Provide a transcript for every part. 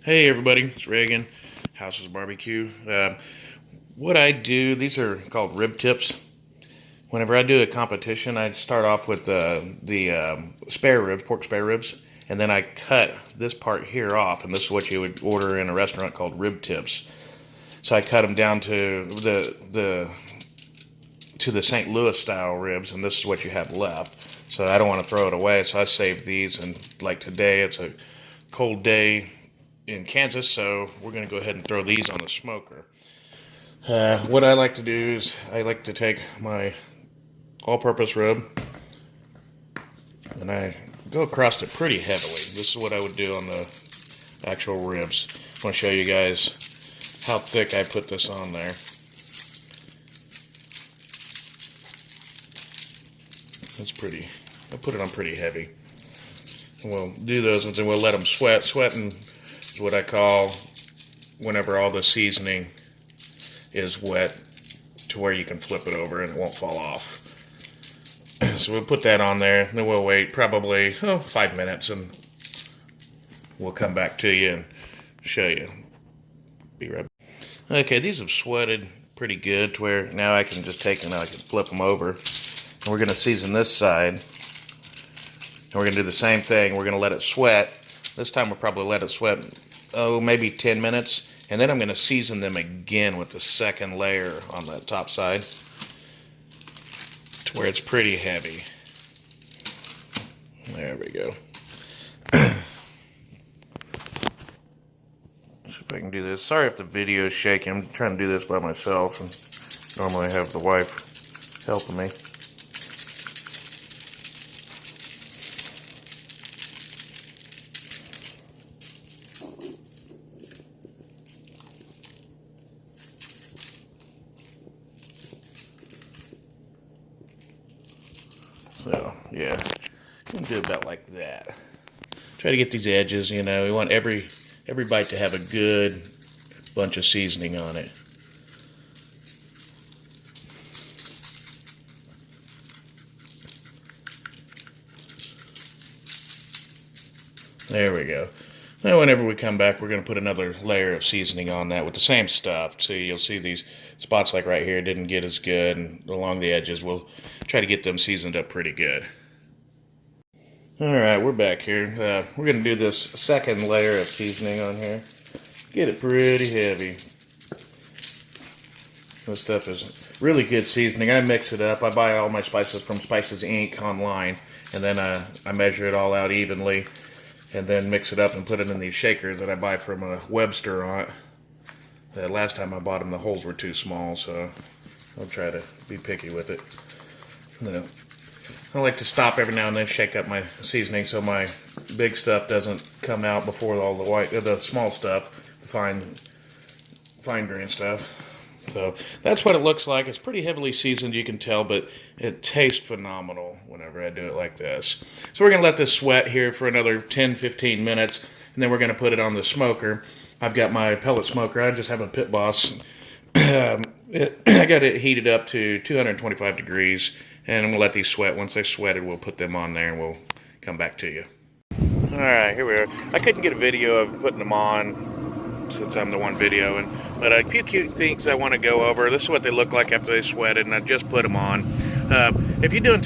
Hey everybody, it's Reagan, House's Barbecue. What I do, these are called rib tips. Whenever I do a competition, I start off with the spare ribs, pork spare ribs, and then I cut this part here off, and this is what you would order in a restaurant called rib tips. So I cut them down to the St. Louis style ribs, and this is what you have left. So I don't want to throw it away, so I saved these, and like today, it's a cold day in Kansas, so we're going to go ahead and throw these on the smoker. What I like to do is I like to take my all-purpose rib and I go across it pretty heavily. This is what I would do on the actual ribs. I want to show you guys how thick I put this on there. That's pretty. I put it on pretty heavy. We'll do those and then we'll let them sweat. Sweating is what I call whenever all the seasoning is wet to where you can flip it over and it won't fall off. So we'll put that on there, then we'll wait probably 5 minutes and we'll come back to you and show you. Be right back. Okay, these have sweated pretty good to where now I can just take them and I can flip them over. And we're going to season this side. And we're going to do the same thing. We're going to let it sweat. This time we'll probably let it sweat, maybe 10 minutes. And then I'm going to season them again with the second layer on the top side to where it's pretty heavy. There we go. See if I can do this. Sorry if the video is shaking. I'm trying to do this by myself. And normally I have the wife helping me. So, yeah, you can do about like that. Try to get these edges, you know, we want every bite to have a good bunch of seasoning on it. There we go. Now whenever we come back, we're going to put another layer of seasoning on that with the same stuff. So you'll see these spots like right here didn't get as good, and along the edges we'll try to get them seasoned up pretty good. Alright, we're back here. We're going to do this second layer of seasoning on here. Get it pretty heavy. This stuff is really good seasoning. I mix it up. I buy all my spices from Spices Inc. online, and then I measure it all out evenly. And then mix it up and put it in these shakers that I buy from a Webster. Last time I bought them, the holes were too small, so I'll try to be picky with it. I like to stop every now and then, shake up my seasoning so my big stuff doesn't come out before all the small stuff, the fine grain stuff. So that's what it looks like. It's pretty heavily seasoned, you can tell, but it tastes phenomenal whenever I do it like this. So we're going to let this sweat here for another 10-15 minutes, and then we're going to put it on the smoker. I've got my pellet smoker. I just have a Pit Boss. I got it heated up to 225 degrees, and I'm going to let these sweat. Once they sweated, we'll put them on there, and we'll come back to you. All right, here we are. I couldn't get a video of putting them on since I'm the one videoing, but a few cute things I want to go over. This is what they look like after they sweated, and I just put them on. If you're doing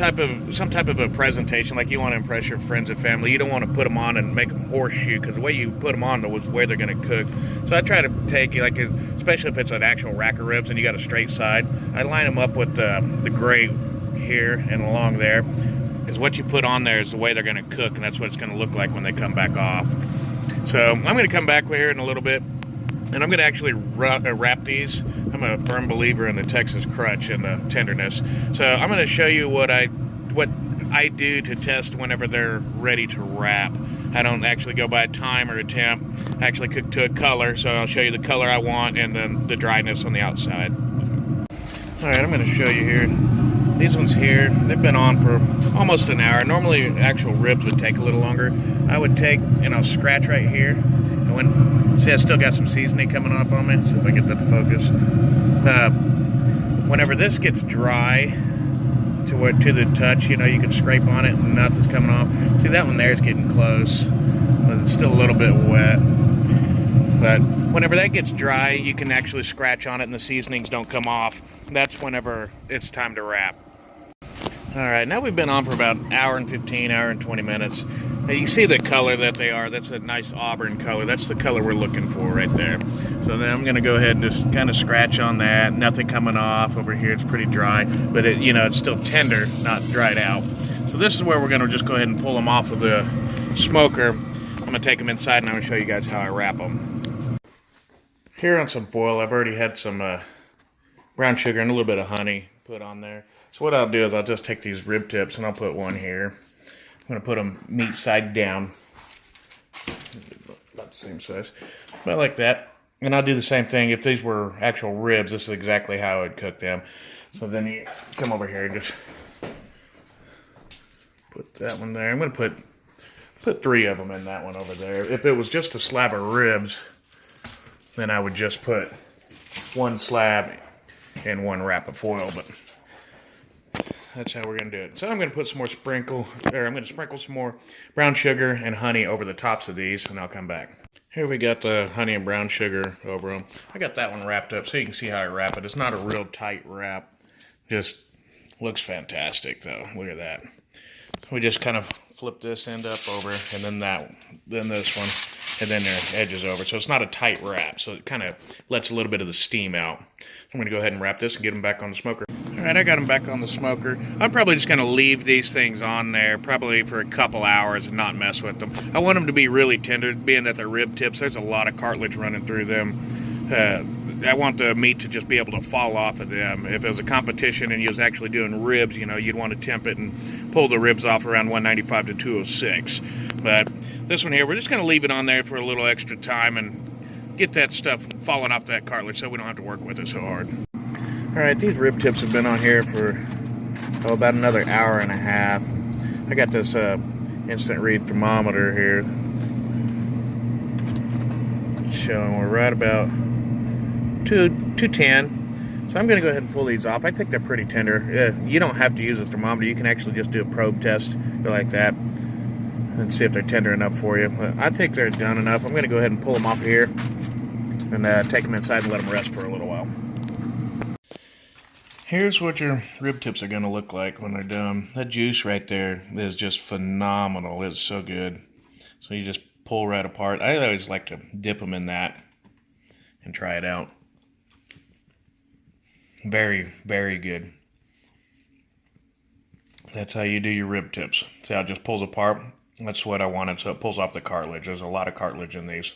some type of a presentation, like you want to impress your friends and family, you don't want to put them on and make them horseshoe, because the way you put them on is the way they're going to cook. So I try to take, like, especially if it's an actual rack of ribs and you got a straight side, I line them up with the gray here and along there, because what you put on there is the way they're going to cook, and that's what it's going to look like when they come back off. So I'm going to come back here in a little bit, and I'm going to actually wrap these. I'm a firm believer in the Texas crutch and the tenderness. So I'm going to show you what I do to test whenever they're ready to wrap. I don't actually go by a time or a temp. I actually cook to a color, so I'll show you the color I want and then the dryness on the outside. All right, I'm going to show you here. These ones here, they've been on for almost an hour. Normally, actual ribs would take a little longer. I would take, scratch right here. And see, I still got some seasoning coming off on me. See if I get that to focus. Whenever this gets dry to the touch, you can scrape on it and nothing's coming off. See, that one there is getting close, but it's still a little bit wet. But whenever that gets dry, you can actually scratch on it and the seasonings don't come off. That's whenever it's time to wrap. Alright, now we've been on for about an hour and 15, hour and 20 minutes. Now you see the color that they are. That's a nice auburn color. That's the color we're looking for right there. So then I'm going to go ahead and just kind of scratch on that. Nothing coming off over here. It's pretty dry, but it's still tender, not dried out. So this is where we're going to just go ahead and pull them off of the smoker. I'm going to take them inside and I'm going to show you guys how I wrap them. Here on some foil, I've already had some brown sugar and a little bit of honey put on there. So what I'll do is I'll just take these rib tips and I'll put one here. I'm going to put them meat side down. About the same size. About like that. And I'll do the same thing. If these were actual ribs, this is exactly how I would cook them. So then you come over here and just put that one there. I'm going to put 3 of them in that one over there. If it was just a slab of ribs, then I would just put 1 slab in 1 wrap of foil, but that's how we're going to do it. So I'm going to put some more I'm going to sprinkle some more brown sugar and honey over the tops of these, and I'll come back. Here we got the honey and brown sugar over them. I got that one wrapped up so you can see how I wrap it. It's not a real tight wrap. Just looks fantastic, though. Look at that. So we just kind of flip this end up over, and then this one, and then their edges over. So it's not a tight wrap, so it kind of lets a little bit of the steam out. I'm going to go ahead and wrap this and get them back on the smoker. Alright, I got them back on the smoker. I'm probably just going to leave these things on there probably for a couple hours and not mess with them. I want them to be really tender, being that they're rib tips. There's a lot of cartilage running through them. I want the meat to just be able to fall off of them. If it was a competition and you was actually doing ribs, you'd want to temp it and pull the ribs off around 195 to 206. But this one here, we're just going to leave it on there for a little extra time and get that stuff falling off that cartilage so we don't have to work with it so hard. Alright, these rib tips have been on here for about another hour and a half. I got this instant read thermometer here showing we're right about 210. So I'm going to go ahead and pull these off. I think they're pretty tender. You don't have to use a thermometer. You can actually just do a probe test, go like that, and see if they're tender enough for you. But I think they're done enough. I'm going to go ahead and pull them off here and take them inside and let them rest for a little while. Here's what your rib tips are going to look like when they're done. That juice right there is just phenomenal. It's so good. So you just pull right apart. I always like to dip them in that and try it out. Very, very good. That's how you do your rib tips. See how it just pulls apart? That's what I wanted, so it pulls off the cartilage. There's a lot of cartilage in these.